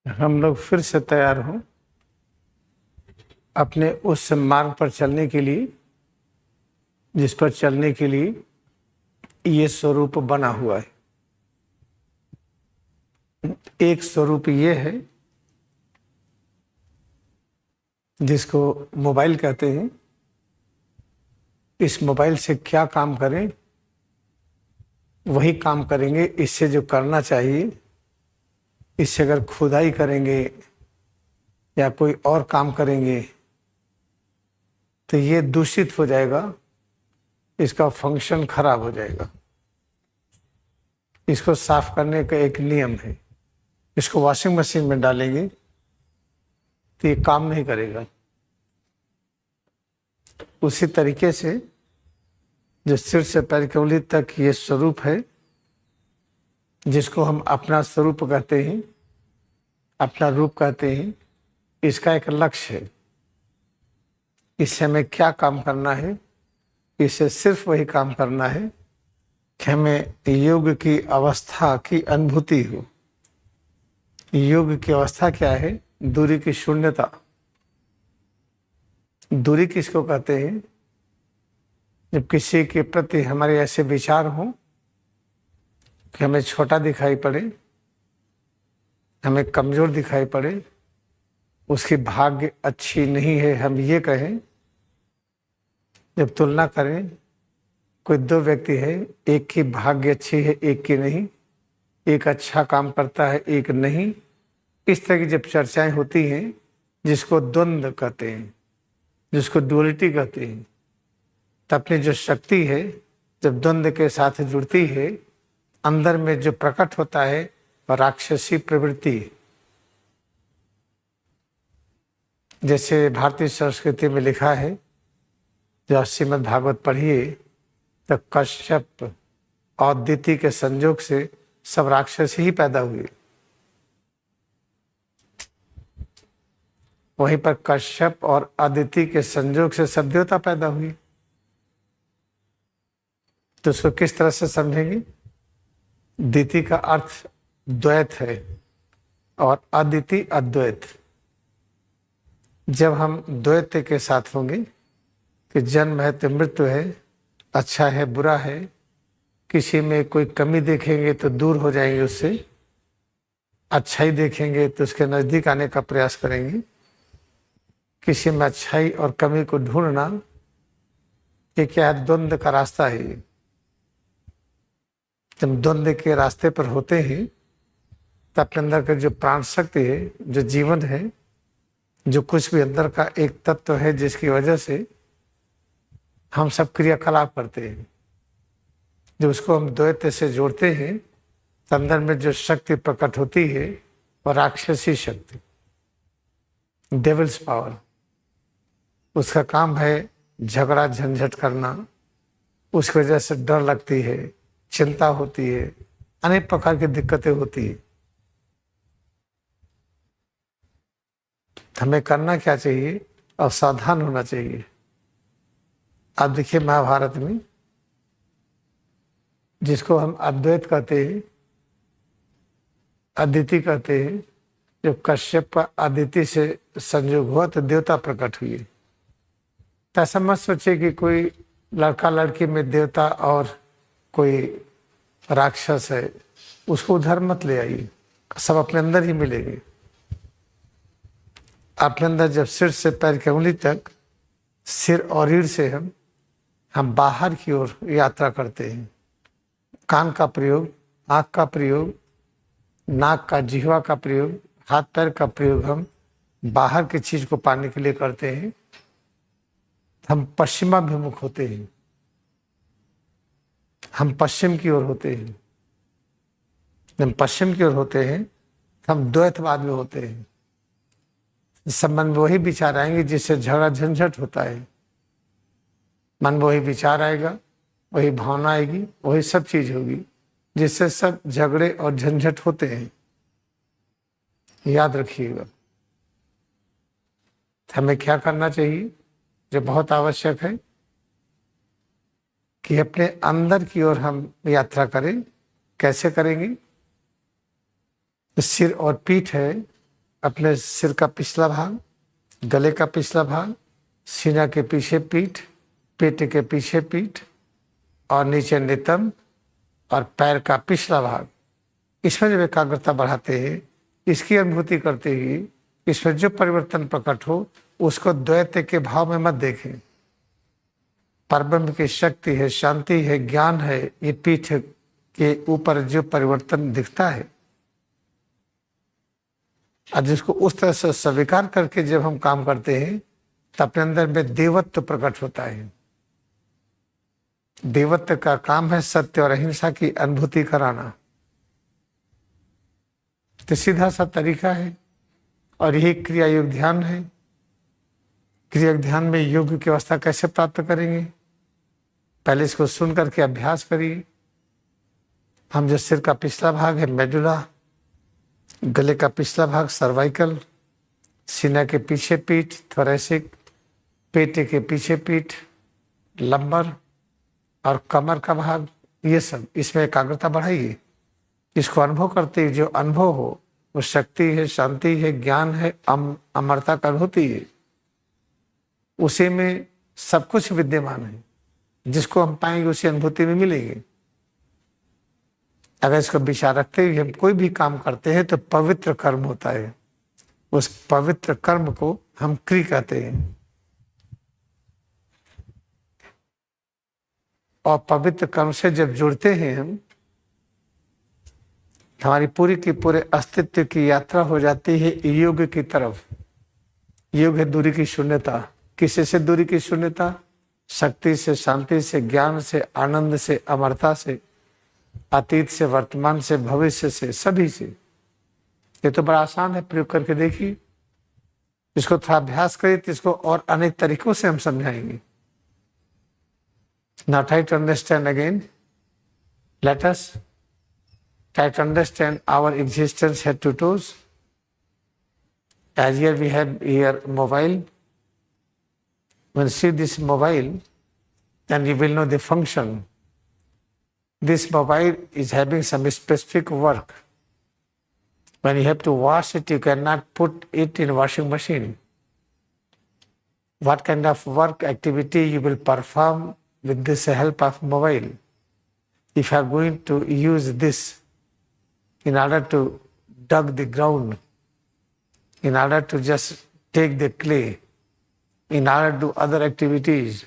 हम लोग फिर से तैयार हों अपने उस मार्ग पर चलने के लिए जिस पर चलने के लिए ये स्वरूप बना हुआ है। एक स्वरूप ये है जिसको मोबाइल कहते हैं। इस मोबाइल से क्या काम करें वही काम करेंगे। इससे जो करना चाहिए, इससे अगर खुदाई करेंगे या कोई और काम करेंगे तो ये दूषित हो जाएगा, इसका फंक्शन खराब हो जाएगा। इसको साफ करने का एक नियम है। इसको वॉशिंग मशीन में डालेंगे तो ये काम नहीं करेगा। उसी तरीके से जो सिर से पैर की उंगली तक ये स्वरूप है, जिसको हम अपना स्वरूप कहते हैं, अपना रूप कहते हैं, इसका एक लक्ष्य है। इससे हमें क्या काम करना है? इससे सिर्फ वही काम करना है कि हमें योग की अवस्था की अनुभूति हो। योग की अवस्था क्या है? दूरी की शून्यता। दूरी किसको कहते हैं? जब किसी के प्रति हमारे ऐसे विचार हों कि हमें छोटा दिखाई पड़े, हमें कमजोर दिखाई पड़े, उसकी भाग्य अच्छी नहीं है, हम ये कहें। जब तुलना करें, कोई दो व्यक्ति है, एक की भाग्य अच्छी है, एक की नहीं, एक अच्छा काम करता है, एक नहीं। इस तरह की जब चर्चाएं होती हैं, जिसको द्वंद्व कहते हैं, जिसको डुअलिटी कहते हैं, तो अपनी जो शक्ति है जब द्वंद्व के साथ जुड़ती है, अंदर में जो प्रकट होता है वह राक्षसी प्रवृत्ति। जैसे भारतीय संस्कृति में लिखा है, जो श्रीमद् भागवत पढ़िए तो कश्यप और अदिति के संयोग से सब राक्षस ही पैदा हुए। वहीं पर कश्यप और अदिति के संयोग से सब देवता पैदा हुए। तो उसको किस तरह से समझेंगे? दिति का अर्थ द्वैत है और अदिति अद्वैत। जब हम द्वैत के साथ होंगे कि जन्म है तो मृत्यु है, अच्छा है बुरा है, किसी में कोई कमी देखेंगे तो दूर हो जाएंगे उससे, अच्छाई देखेंगे तो उसके नजदीक आने का प्रयास करेंगे। किसी में अच्छाई और कमी को ढूंढना, ये क्या है? द्वंद्व का रास्ता है। ये जब द्वंद्व के रास्ते पर होते हैं तो अपने अंदर का जो प्राण शक्ति है, जो जीवन है, जो कुछ भी अंदर का एक तत्व है जिसकी वजह से हम सब क्रियाकलाप करते हैं, जब उसको हम द्वैत से जोड़ते हैं तो अंदर में जो शक्ति प्रकट होती है वह राक्षसी शक्ति, डेविल्स पावर। उसका काम है झगड़ा झंझट करना, उसकी वजह से डर लगती है, चिंता होती है, अनेक प्रकार की दिक्कतें होती है। हमें करना क्या चाहिए? और सावधान होना चाहिए। आप देखिए महाभारत में, जिसको हम अद्वैत कहते हैं, अदिति कहते हैं, जब कश्यप का अदिति से संयोग हुआ तो देवता प्रकट हुए। तो ऐसा मत सोचे कि कोई लड़का लड़की में देवता और कोई राक्षस है, उसको उधर मत ले आइए। सब अपने अंदर ही मिलेंगे। अपने अंदर जब सिर से पैर की उंगली तक, सिर और रीढ़ से हम बाहर की ओर यात्रा करते हैं। कान का प्रयोग, आँख का प्रयोग, नाक का, जिह्वा का प्रयोग, हाथ पैर का प्रयोग हम बाहर की चीज को पाने के लिए करते हैं। हम पश्चिमाभिमुख होते हैं, हम पश्चिम की ओर होते हैं। जब पश्चिम की ओर होते हैं हम द्वैतवाद में होते हैं। सब मन में वही विचार आएंगे जिससे झगड़ा झंझट होता है। मन में वही विचार आएगा, वही भावना आएगी, वही सब चीज होगी जिससे सब झगड़े और झंझट होते हैं। याद रखिएगा। हमें क्या करना चाहिए, जो बहुत आवश्यक है, कि अपने अंदर की ओर हम यात्रा करें। कैसे करेंगे? सिर और पीठ है, अपने सिर का पिछला भाग, गले का पिछला भाग, सीना के पीछे पीठ, पेट के पीछे पीठ और नीचे नितंब और पैर का पिछला भाग, इसमें जब एकाग्रता बढ़ाते हैं, इसकी अनुभूति करते ही इसमें जो परिवर्तन प्रकट हो उसको द्वैत के भाव में मत देखें। परब्रह्म की शक्ति है, शांति है, ज्ञान है, ये पीठ के ऊपर जो परिवर्तन दिखता है और जिसको उस तरह से स्वीकार करके जब हम काम करते हैं तो अपने अंदर में देवत्व प्रकट होता है। देवत्व का काम है सत्य और अहिंसा की अनुभूति कराना। तो सीधा सा तरीका है और यही क्रिया योग ध्यान है। क्रिया ध्यान में योग की अवस्था कैसे प्राप्त करेंगे? पहले इसको सुन करके अभ्यास करिए। हम जो सिर का पिछला भाग है मेडुला, गले का पिछला भाग सर्वाइकल, सीना के पीछे पीठ थोरैसिक, पेट के पीछे पीठ लंबर और कमर का भाग, ये सब इसमें एकाग्रता बढ़ाइए। इसको अनुभव करते ही जो अनुभव हो वो शक्ति है, शांति है, ज्ञान है, अमरता का अनुभूति है, उसी में सब कुछ विद्यमान है। जिसको हम पाएंगे उसी अनुभूति में मिलेंगे। अगर इसको विचार रखते हुए हम कोई भी काम करते हैं तो पवित्र कर्म होता है। उस पवित्र कर्म को हम क्रिया कहते हैं। और पवित्र कर्म से जब जुड़ते हैं हम, हमारी पूरी की पूरे अस्तित्व की यात्रा हो जाती है योग की तरफ। योग है दूरी की शून्यता। किसी से दूरी की शून्यता? शक्ति से, शांति से, ज्ञान से, आनंद से, अमरता से, अतीत से, वर्तमान से, भविष्य से, सभी से। ये तो बड़ा आसान है, प्रयोग करके देखिए। इसको थोड़ा अभ्यास करिए तो इसको और अनेक तरीकों से हम समझाएंगे। Now try to understand again. Let us try to understand our existence head to toes. As here we have here mobile. When you see this mobile, then you will know the function. This mobile is having some specific work. When you have to wash it, you cannot put it in washing machine. What kind of work activity you will perform with this help of mobile? If you are going to use this in order to dug the ground, in order to just take the clay, in order to do other activities,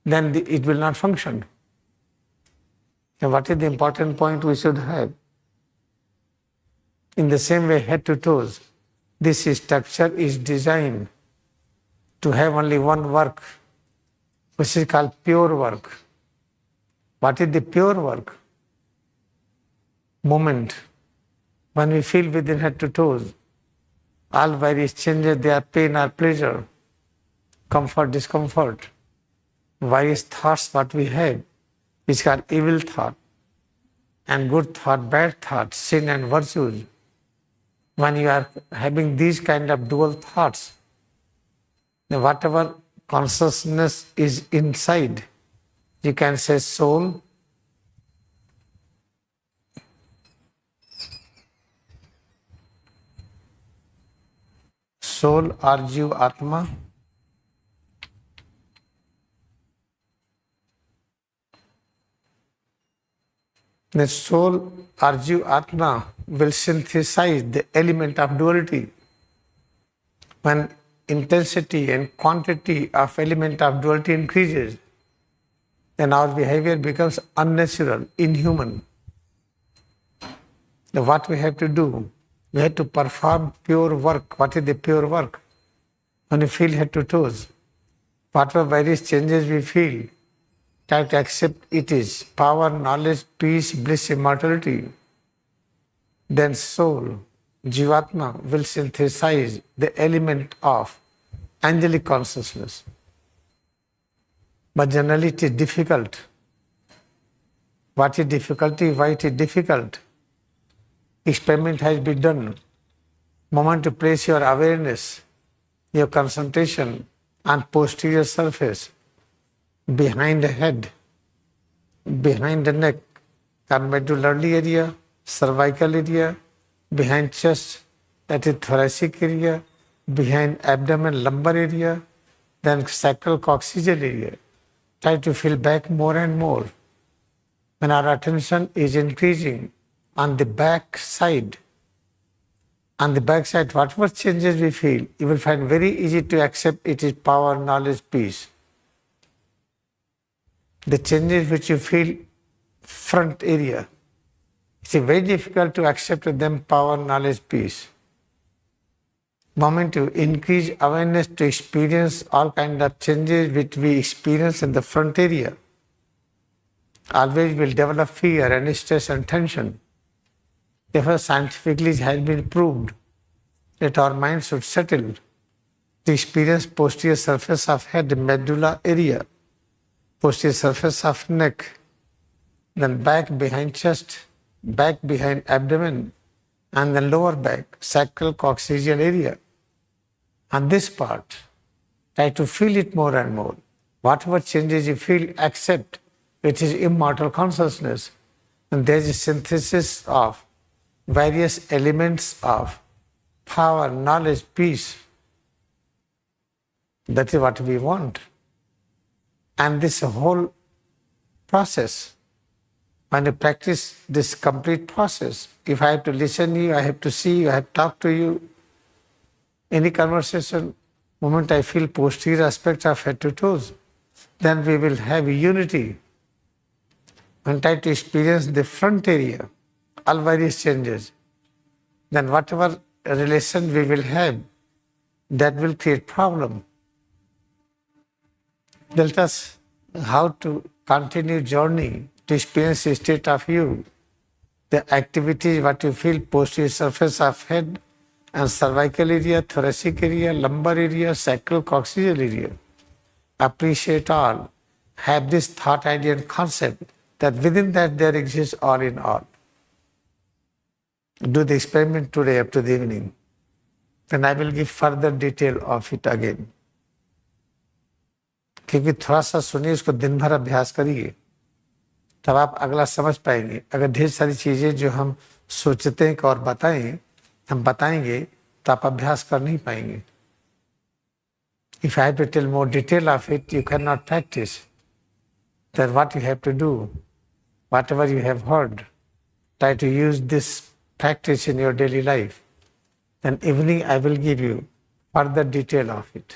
then it will not function. And what is the important point we should have? In the same way, head to toes, this structure is designed to have only one work, which is called pure work. What is the pure work? Moment. When we feel within head to toes, all various changes, they are pain or pleasure, comfort, discomfort, various thoughts what we have, is called evil thought, and good thought, bad thought, sin and virtues. When you are having these kind of dual thoughts, then whatever consciousness is inside, you can say soul, soul or Jiv Atma, the soul or Jiv Atma will synthesize the element of duality. When intensity and quantity of element of duality increases, then our behavior becomes unnatural, inhuman. Now what we have to do? We have to perform pure work. What is the pure work? When we feel head to toes, whatever various changes we feel, try to accept it is power, knowledge, peace, bliss, immortality. Then soul, Jivatma, will synthesize the element of angelic consciousness. But generally it is difficult. What is difficulty? Why it is difficult? Experiment has been done. Moment to place your awareness, your concentration on posterior surface, behind the head, behind the neck, medullary area, cervical area, behind chest, that is thoracic area, behind abdomen, lumbar area, then sacral coccygeal area. Try to feel back more and more. When our attention is increasing on the back side, whatever changes we feel, you will find very easy to accept it is power, knowledge, peace. The changes which you feel front area, it's very difficult to accept them power, knowledge, peace. Moment you increase awareness to experience all kind of changes which we experience in the front area, always will develop fear and stress and tension. Therefore, scientifically it has been proved that our mind should settle to experience posterior surface of head, medulla area, posterior surface of neck, then back behind chest, back behind abdomen, and then lower back, sacral coccygeal area. On this part, try to feel it more and more. Whatever changes you feel, accept. It is immortal consciousness. And there is a synthesis of various elements of power, knowledge, peace. That is what we want. And this whole process, when you practice this complete process, if I have to listen to you, I have to see you, I have to talk to you, any conversation, moment I feel posterior aspects of head to toes, then we will have unity. When try to experience the front area, all various changes, then whatever relation we will have, that will create problem. Tell us how to continue journey to experience a state of you, the activities what you feel posterior surface of head and cervical area, thoracic area, lumbar area, sacral coccygeal area. Appreciate all. Have this thought, idea and concept that within that there exists all in all. Do the experiment today up to the evening. Then I will give further detail of it again. क्योंकि थोड़ा सा सुनिए, उसको दिन भर अभ्यास करिए, तब आप अगला समझ पाएंगे. अगर ढेर सारी चीजें जो हम सोचते हैं कि और बताएं, हम बताएंगे तो आप अभ्यास कर नहीं पाएंगे. If I have to tell more detail of it, you cannot practice. Then what you have to do, whatever you have heard, try to use this practice in your daily life. Then evening I will give you further detail of it.